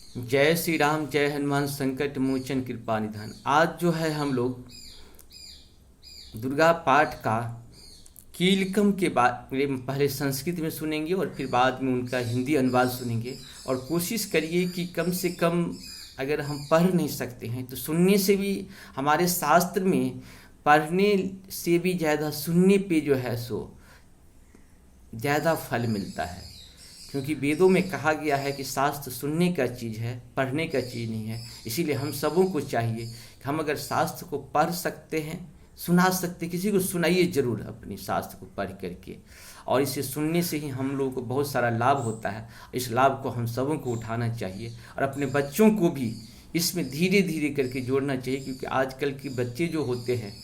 जय श्री राम, जय हनुमान संकट मोचन कृपा निधान। आज जो है हम लोग दुर्गा पाठ का कीलकम के बारे में पहले संस्कृत में सुनेंगे और फिर बाद में उनका हिंदी अनुवाद सुनेंगे। और कोशिश करिए कि कम से कम, अगर हम पढ़ नहीं सकते हैं तो सुनने से भी, हमारे शास्त्र में पढ़ने से भी ज़्यादा सुनने पे जो है सो ज़्यादा फल मिलता है। क्योंकि वेदों में कहा गया है कि शास्त्र सुनने का चीज़ है, पढ़ने का चीज़ नहीं है। इसीलिए हम सबों को चाहिए कि हम अगर शास्त्र को पढ़ सकते हैं, सुना सकते, किसी को सुनाइए ज़रूर अपनी शास्त्र को पढ़ करके। और इसे सुनने से ही हम लोगों को बहुत सारा लाभ होता है। इस लाभ को हम सबों को उठाना चाहिए और अपने बच्चों को भी इसमें धीरे धीरे करके जोड़ना चाहिए। क्योंकि आजकल के बच्चे जो होते हैं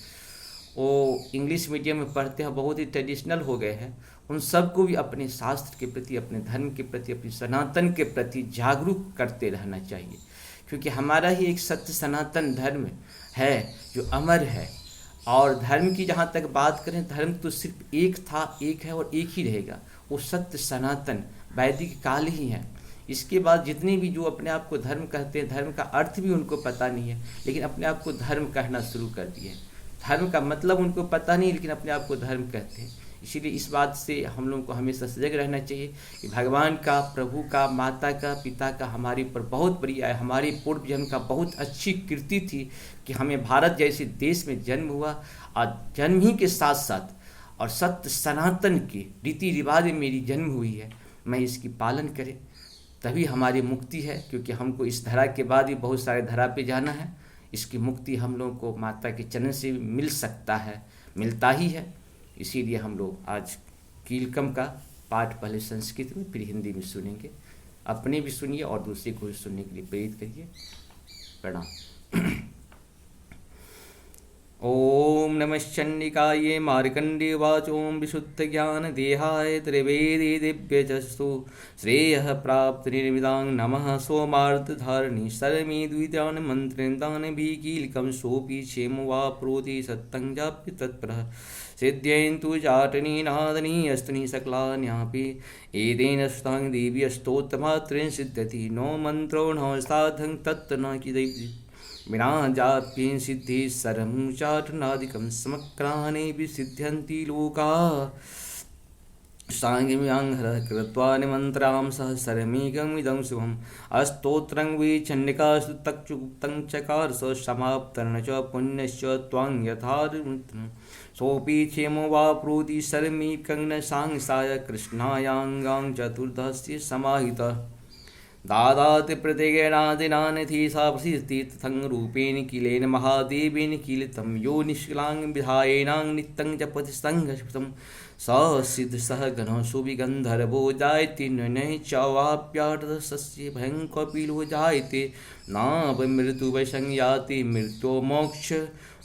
वो इंग्लिश मीडियम में पढ़ते हैं, बहुत ही ट्रेडिशनल हो गए हैं। उन सबको भी अपने शास्त्र के प्रति, अपने धर्म के प्रति, अपनी सनातन के प्रति जागरूक करते रहना चाहिए। क्योंकि हमारा ही एक सत्य सनातन धर्म है जो अमर है। और धर्म की जहाँ तक बात करें, धर्म तो सिर्फ एक था, एक है और एक ही रहेगा। वो सत्य सनातन वैदिक काल ही है। इसके बाद जितने भी जो अपने आप को धर्म कहते हैं, धर्म का अर्थ भी उनको पता नहीं है, लेकिन अपने आप को धर्म कहना शुरू कर दिए। धर्म का मतलब उनको पता नहीं, लेकिन अपने आप को धर्म कहते हैं। इसीलिए इस बात से हम लोगों को हमेशा सजग रहना चाहिए कि भगवान का, प्रभु का, माता का, पिता का हमारे ऊपर बहुत बड़ी है। हमारे पूर्व जन्म का बहुत अच्छी कीर्ति थी कि हमें भारत जैसे देश में जन्म हुआ। और जन्म ही के साथ साथ और सत्य सनातन के रीति रिवाज में मेरी जन्म हुई है। मैं इसकी पालन करें तभी हमारी मुक्ति है। क्योंकि हमको इस धरा के बाद भी बहुत सारे धरा पे जाना है। इसकी मुक्ति हम लोगों को माता के चरण से मिल सकता है, मिलता ही है। इसीलिए हम लोग आज कीलकम का पाठ पहले संस्कृत में फिर हिंदी में सुनेंगे। अपने भी सुनिए और दूसरे को भी सुनने के लिए प्रेरित करिए। प्रणाम। ओम नमः चंडिकाये मार्कंडेयवाच। ओम विशुद्ध ज्ञान देहाय त्रिवेदी दिव्यजस्तु श्रेयः प्राप्त निर्विदां नमः। सोमार्तधारिणी सरमी द्वितान मंत्रेन्दान भी कीलकम सोपी क्षेम वा प्रोति सत्तं जाप्य तत्परः सिद्ध्यन्तु जाटनी नादनी अस्तनी सकलान्यापि एतेन स्तां देवी स्तोत्रमात्रेण सिद्ध्यति। नो मंत्रो न साधं तत् न किदैव विना जाप्येन सिद्धि सरमुचाटनादिकं समक्राने विसिद्ध्यन्ति लोका। साङ्गम्याङ्घ्रः कृत्वा निमन्त्रां सह सरमेकमिदं शुभम्। अस्तोत्रं वै चण्डिकास्तु तक्षुक्तं चकार स समाप्तर्न च पुण्यश्च त्वां यथार्मृतं। सोऽपि क्षेमो वा प्रोति सरमेकं न सांसाय कृष्णायाङ्गां चतुर्दशस्य समाहितः। दादाति प्रतिगणादिनानिधि सा प्रसिद्धि तथं रूपेण किलेन महादेवेन कीलितं। यो निष्कलां विधायेनां नित्यं जपति सङ्घस्फुटं स सिद्ध सह गणः सुविगन्धर्वो जायते। नैः चावाप्यार्धस्य भयं कपिलो जायते। नापमृत्युवै संयाति मृत्यो मोक्ष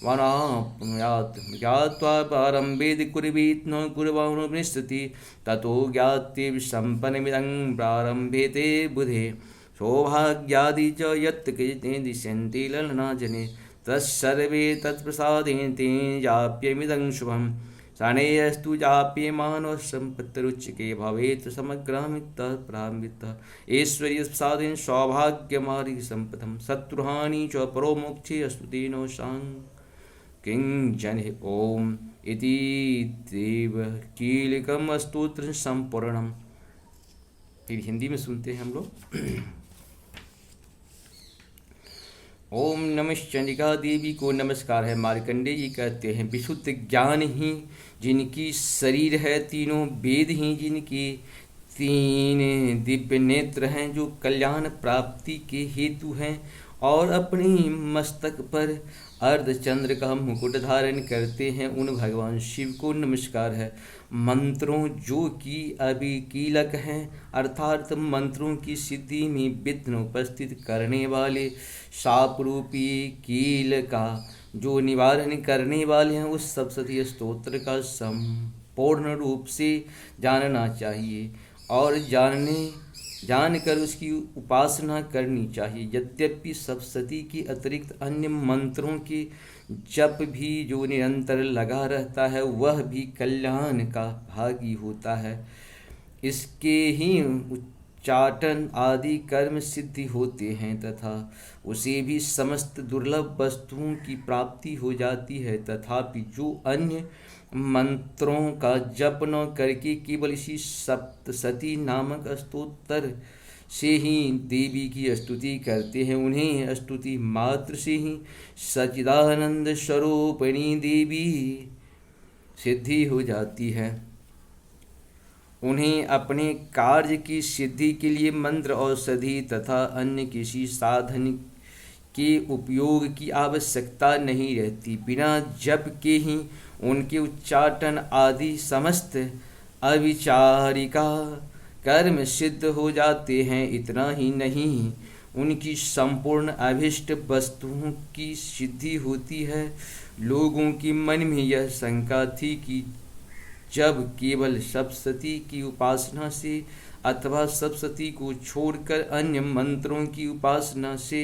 वनाप्नुयात्। ज्ञात्वा पारं वेद कुर्वीत् न कुर्वाणुपनिषति। ततो ज्ञाते विसम्पन्नमिदं प्रारम्भेते बुधे। सौभाग्यादि च यत् किञ्चित् दिश्यन्ति ललनाजने। तत्सर्वे तत्प्रसादेन तेन जाप्यमिदं शुभम्। शनैस्तु जाप्यमानो सम्पत्तिरुच्यते भवेत् समग्रमितः प्रान्वितः। ऐश्वर्यप्रसादेन सौभाग्यमार्गे सम्पदं। शत्रुहानि च परो मोक्षे अस्तु तेनो शां किंजन। ओम इति देव कीलकम स्तोत्र संपूर्णम। फिर हिंदी में सुनते हैं हम लोग। ओम नमः चंडिका देवी को नमस्कार है। मार्कंडेय जी कहते हैं, विशुद्ध ज्ञान ही जिनकी शरीर है, तीनों वेद ही जिनकी तीन दिव्य नेत्र हैं, जो कल्याण प्राप्ति के हेतु हैं और अपनी मस्तक पर अर्धचंद्र का मुकुट धारण करते हैं, उन भगवान शिव को नमस्कार है। मंत्रों जो कि अभी कीलक हैं, अर्थात मंत्रों की सिद्धि में विघ्न उपस्थित करने वाले शाप रूपी कील का जो निवारण करने वाले हैं, उस सप्तशती स्तोत्र का संपूर्ण रूप से जानना चाहिए और जानकर उसकी उपासना करनी चाहिए। यद्यपि सप्तशती के अतिरिक्त अन्य मंत्रों के जप भी जो निरंतर लगा रहता है, वह भी कल्याण का भागी होता है। इसके ही उच्चाटन आदि कर्म सिद्धि होते हैं तथा उसे भी समस्त दुर्लभ वस्तुओं की प्राप्ति हो जाती है। तथापि जो अन्य मंत्रों का जप न करके केवल इसी सप्तशती नामक स्तोत्र से ही देवी की स्तुति करते हैं, उन्हें स्तुति मात्र से ही सच्चिदानंद स्वरूपिणी देवी सिद्धि हो जाती है। उन्हें अपने कार्य की सिद्धि के लिए मंत्र, औषधि तथा अन्य किसी साधन के उपयोग की आवश्यकता नहीं रहती। बिना जप के ही उनके उच्चाटन आदि समस्त अविचारिका कर्म सिद्ध हो जाते हैं। इतना ही नहीं, उनकी संपूर्ण अभिष्ट वस्तुओं की सिद्धि होती है। लोगों के मन में यह शंका थी कि जब केवल सप्तशती की उपासना से अथवा सप्तशती को छोड़कर अन्य मंत्रों की उपासना से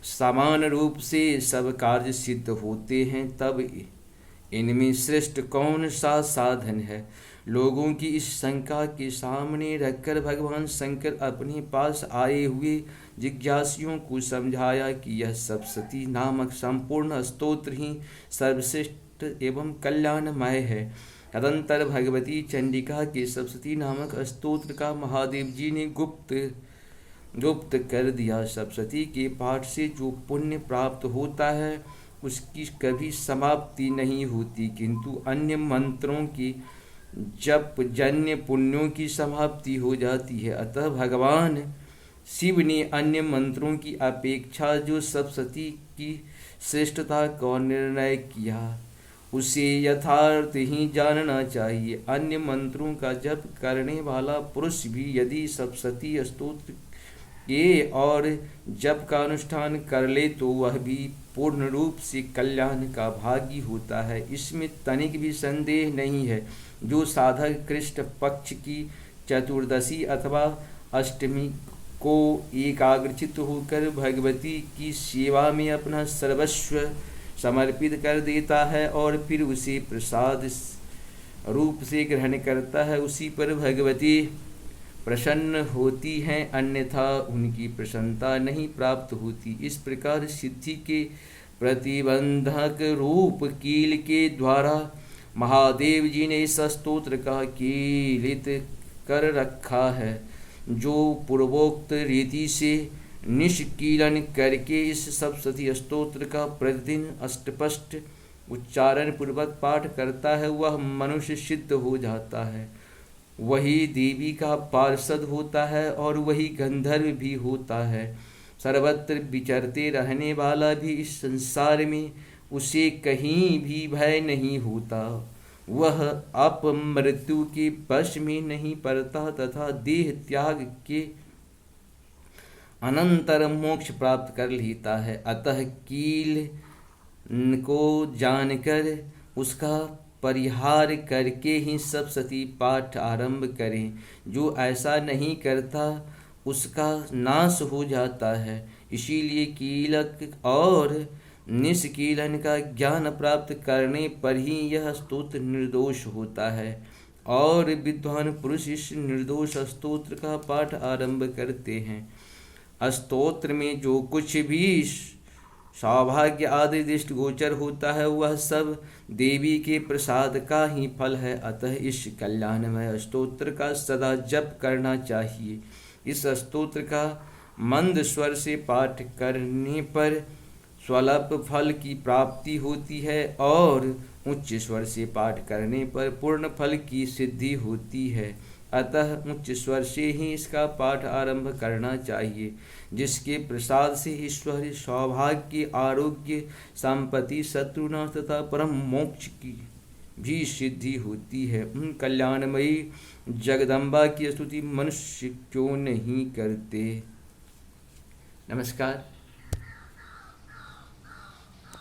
समान रूप से सब कार्य सिद्ध होते हैं, तब इनमें श्रेष्ठ कौन सा साधन है। लोगों की इस शंका के सामने रखकर भगवान शंकर अपने पास आए हुए जिज्ञासुओं को समझाया कि यह सप्तशती नामक संपूर्ण स्तोत्र ही सर्वश्रेष्ठ एवं कल्याणमय है। तदंतर भगवती चंडिका के सप्तशती नामक स्तोत्र का महादेव जी ने गुप्त कर दिया। सप्तशती के पाठ से जो पुण्य प्राप्त होता है उसकी कभी समाप्ति नहीं होती, किंतु अन्य मंत्रों की जप जन्य पुण्यों की समाप्ति हो जाती है। अतः भगवान शिव ने अन्य मंत्रों की अपेक्षा जो सप्तशती की श्रेष्ठता का निर्णय किया उसे यथार्थ ही जानना चाहिए। अन्य मंत्रों का जप करने वाला पुरुष भी यदि सप्तशती स्तोत्र के और जप का अनुष्ठान कर ले तो वह भी पूर्ण रूप से कल्याण का भागी होता है, इसमें तनिक भी संदेह नहीं है। जो साधक कृष्ण पक्ष की चतुर्दशी अथवा अष्टमी को एकाग्रचित होकर भगवती की सेवा में अपना सर्वस्व समर्पित कर देता है और फिर उसे प्रसाद रूप से ग्रहण करता है, उसी पर भगवती प्रसन्न होती हैं, अन्यथा उनकी प्रसन्नता नहीं प्राप्त होती। इस प्रकार सिद्धि के प्रतिबंधक रूप कील के द्वारा महादेव जी ने इस स्तोत्र का कीलित कर रखा है, जो पूर्वोक्त रीति से निष्कीलन करके इस सप्तशती स्तोत्र का प्रतिदिन अष्टपष्ट उच्चारण पूर्वक पाठ करता है वह मनुष्य सिद्ध हो जाता है, वही देवी का पार्षद होता है और वही गंधर्व भी होता है। सर्वत्र विचरते रहने वाला भी इस संसार में उसे कहीं भी भय नहीं होता, वह अपमृत्यु के वश में नहीं पड़ता तथा देह त्याग के अनंतर मोक्ष प्राप्त कर लेता है। अतः कील को जानकर उसका परिहार करके ही सप्तशती पाठ आरंभ करें। जो ऐसा नहीं करता उसका नाश हो जाता है। इसीलिए कीलक और निष्कीलन का ज्ञान प्राप्त करने पर ही यह स्तोत्र निर्दोष होता है और विद्वान पुरुष इस निर्दोष स्तोत्र का पाठ आरंभ करते हैं। स्तोत्र में जो कुछ भी सौभाग्य आदि दृष्टि गोचर होता है वह सब देवी के प्रसाद का ही फल है। अतः इस कल्याणमय स्तोत्र का सदा जप करना चाहिए। इस स्तोत्र का मंद स्वर से पाठ करने पर स्वल्प फल की प्राप्ति होती है और उच्च स्वर से पाठ करने पर पूर्ण फल की सिद्धि होती है। अतः उच्च स्वर से ही इसका पाठ आरंभ करना चाहिए, जिसके प्रसाद से ईश्वरीय सौभाग्य, आरोग्य, संपत्ति, शत्रुनाश तथा परम मोक्ष की भी सिद्धि होती है। उन कल्याणमयी जगदम्बा की स्तुति मनुष्य क्यों नहीं करते। नमस्कार।